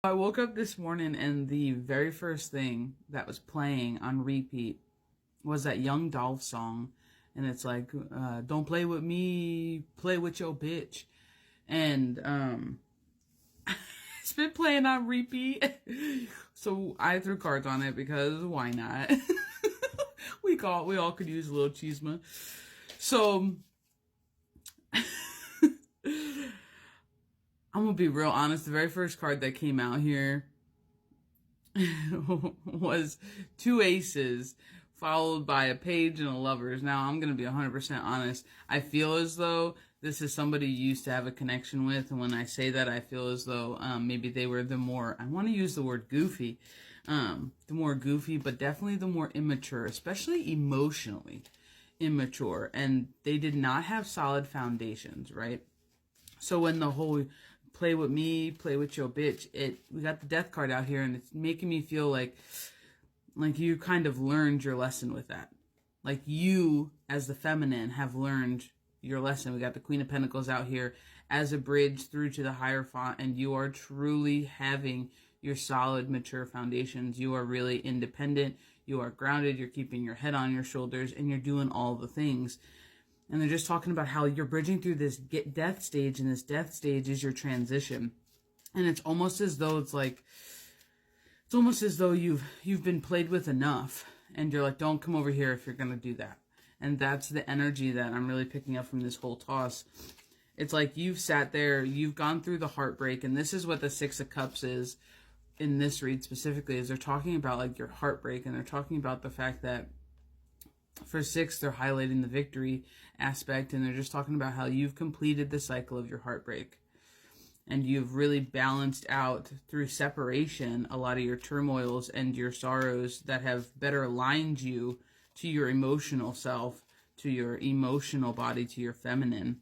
I woke up this morning and the very first thing that was playing on repeat was that Young Dolph song. And it's like, don't play with me, play with your bitch. And it's been playing on repeat. So I threw cards on it because why not? We all could use a little chisma. So I'm gonna be real honest. The very first card that came out here was two aces, followed by a page and a lovers. Now, I'm gonna be 100% honest. I feel as though this is somebody you used to have a connection with, and when I say that, I feel as though maybe they were the more, I want to use the word goofy, the more goofy, but definitely the more immature, especially emotionally immature, and they did not have solid foundations, right? So when the whole play with me, play with your bitch, we got the death card out here, and it's making me feel like you kind of learned your lesson with that. Like you, as the feminine, have learned your lesson. We got the Queen of Pentacles out here as a bridge through to the higher font, and you are truly having your solid, mature foundations. You are really independent. You are grounded. You're keeping your head on your shoulders, and you're doing all the things. And they're just talking about how you're bridging through this death stage, and this death stage is your transition. And it's almost as though you've been played with enough, and you're like, don't come over here if you're going to do that. And that's the energy that I'm really picking up from this whole toss. It's like you've sat there, you've gone through the heartbreak, and this is what the Six of Cups is in this read specifically, is they're talking about like your heartbreak, and they're talking about the fact that for six, they're highlighting the victory aspect, and they're just talking about how you've completed the cycle of your heartbreak. And you've really balanced out through separation a lot of your turmoils and your sorrows that have better aligned you to your emotional self, to your emotional body, to your feminine.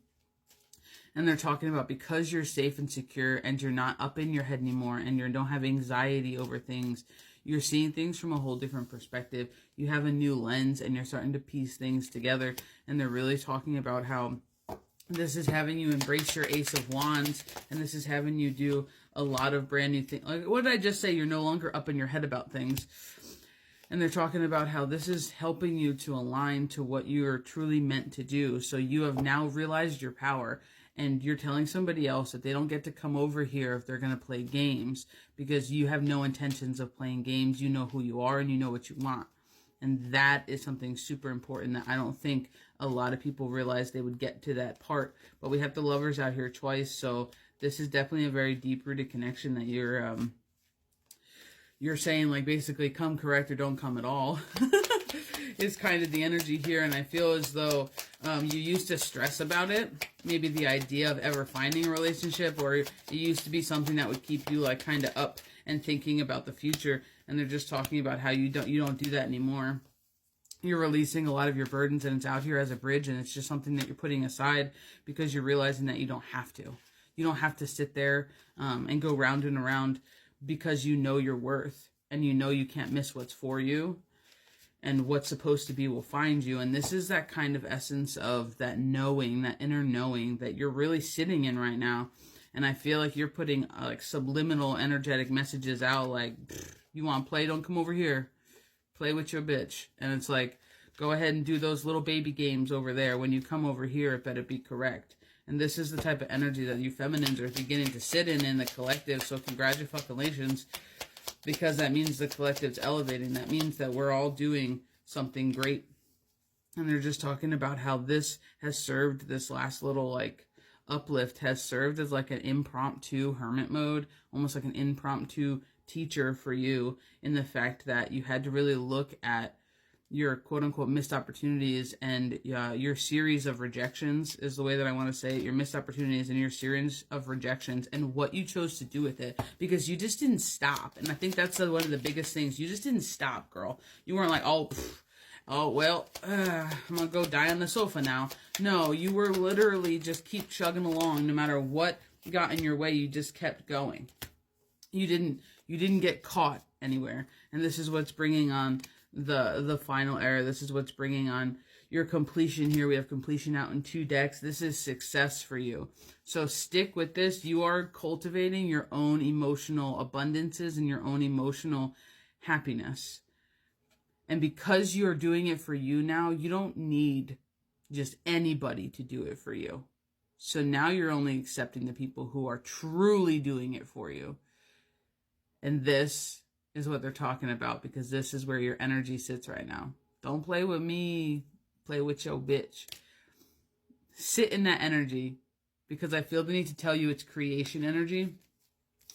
And they're talking about because you're safe and secure and you're not up in your head anymore and you don't have anxiety over things, you're seeing things from a whole different perspective. You have a new lens and you're starting to piece things together. And they're really talking about how this is having you embrace your Ace of Wands, and this is having you do a lot of brand new things. Like, what did I just say? You're no longer up in your head about things. And they're talking about how this is helping you to align to what you are truly meant to do. So you have now realized your power, and you're telling somebody else that they don't get to come over here if they're going to play games, because you have no intentions of playing games. You know who you are and you know what you want. And that is something super important that I don't think a lot of people realize they would get to that part. But we have the lovers out here twice. So this is definitely a very deep-rooted connection that you're saying, like, basically come correct or don't come at all. Is kind of the energy here. And I feel as though you used to stress about it. Maybe the idea of ever finding a relationship, or it used to be something that would keep you like kind of up and thinking about the future. And they're just talking about how you don't do that anymore. You're releasing a lot of your burdens, and it's out here as a bridge, and it's just something that you're putting aside because you're realizing that you don't have to. You don't have to sit there and go round and around, because you know your worth and you know you can't miss what's for you, and what's supposed to be will find you. And this is that kind of essence of that knowing, that inner knowing that you're really sitting in right now. And I feel like you're putting like subliminal energetic messages out, like, you want to play? Don't come over here. Play with your bitch. And it's like, go ahead and do those little baby games over there. When you come over here, it better be correct. And this is the type of energy that you feminines are beginning to sit in the collective. So congratulations, because that means the collective's elevating. That means that we're all doing something great. And they're just talking about how this has served, this last little like uplift has served as like an impromptu hermit mode, almost like an impromptu teacher for you, in the fact that you had to really look at your quote-unquote missed opportunities and your series of rejections is the way that I want to say it. Your missed opportunities and your series of rejections, and what you chose to do with it, because you just didn't stop. And I think that's one of the biggest things. You just didn't stop, girl. You weren't like, oh well, I'm gonna go die on the sofa now. No, you were literally just keep chugging along. No matter what got in your way, you just kept going. You didn't get caught anywhere. And this is what's bringing on the final error. This is what's bringing on your completion here. We have completion out in 2 decks. This is success for you. So stick with this. You are cultivating your own emotional abundances and your own emotional happiness. And because you're doing it for you now, you don't need just anybody to do it for you. So now you're only accepting the people who are truly doing it for you. And this is what they're talking about, because this is where your energy sits right now. Don't play with me. Play with your bitch. Sit in that energy, because I feel the need to tell you it's creation energy,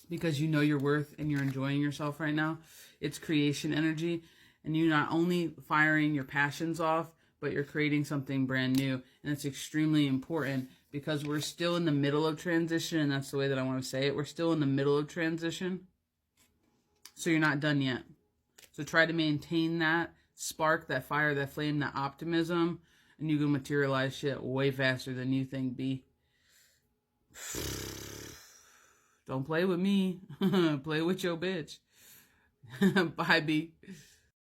because you know your worth and you're enjoying yourself right now. It's creation energy, and you're not only firing your passions off, but you're creating something brand new. And it's extremely important, because we're still in the middle of transition, and that's the way that I want to say it. We're still in the middle of transition, so you're not done yet. So try to maintain that spark, that fire, that flame, that optimism, and you can materialize shit way faster than you think, B. Don't play with me. Play with your bitch. Bye, B.